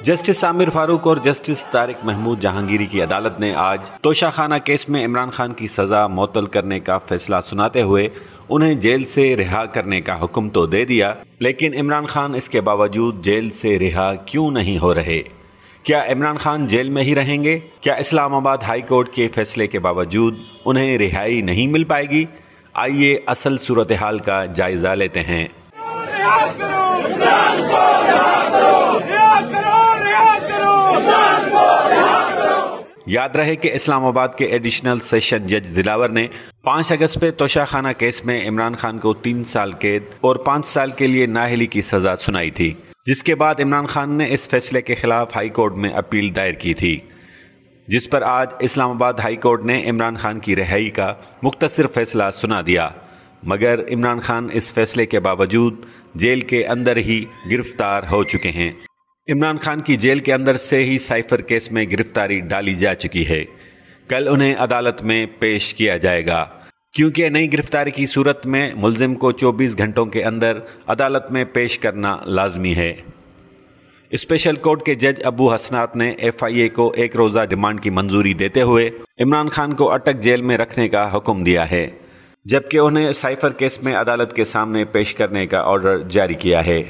Justice عامر فاروق اور justice Tariq Mahmood Jahangiri کی عدالت نے آج توشہ خانہ کیس میں عمران خان کی سزا معطل کرنے کا فیصلہ سناتے ہوئے انہیں جیل سے رہا کرنے کا حکم تو دے دیا، لیکن عمران خان اس کے باوجود جیل سے رہا کیوں نہیں ہو رہے؟ کیا عمران خان جیل میں ہی رہیں گے؟ کیا اسلام آباد ہائی کورٹ کے فیصلے کے باوجود انہیں رہائی نہیں مل پائے گی؟ آئیے اصل صورتحال کا جائزہ لیتے ہیں۔ یاد رہے کہ اسلام آباد کے ایڈیشنل سیشن جج دلاور نے 5 اگست پہ توشہ خانہ کیس میں عمران خان کو 3 سال قید اور 5 سال کے لیے نااہلی کی سزا سنائی تھی، جس کے بعد عمران خان نے اس فیصلے کے خلاف ہائی کورٹ میں اپیل دائر کی تھی، جس پر آج اسلام آباد ہائی کورٹ نے عمران خان کی رہائی کا مختصر فیصلہ سنا دیا، مگر عمران خان اس فیصلے کے باوجود جیل کے اندر ہی گرفتار ہو چکے ہیں۔ عمران خان کی جیل کے اندر سے ہی سائفر کیس میں گرفتاری ڈالی جا چکی ہے۔ کل انہیں عدالت میں پیش کیا جائے گا، کیونکہ نئی گرفتاری کی صورت میں ملزم کو 24 گھنٹوں کے اندر عدالت میں پیش کرنا لازمی ہے۔ اسپیشل کورٹ کے جج ابو حسنات نے FIA کو 1 روزہ ریمانڈ کی منظوری دیتے ہوئے عمران خان کو اٹک جیل میں رکھنے کا حکم دیا ہے، جبکہ انہیں سائفر کیس میں عدالت کے سامنے پیش کرنے کا آرڈر جاری کیا ہے۔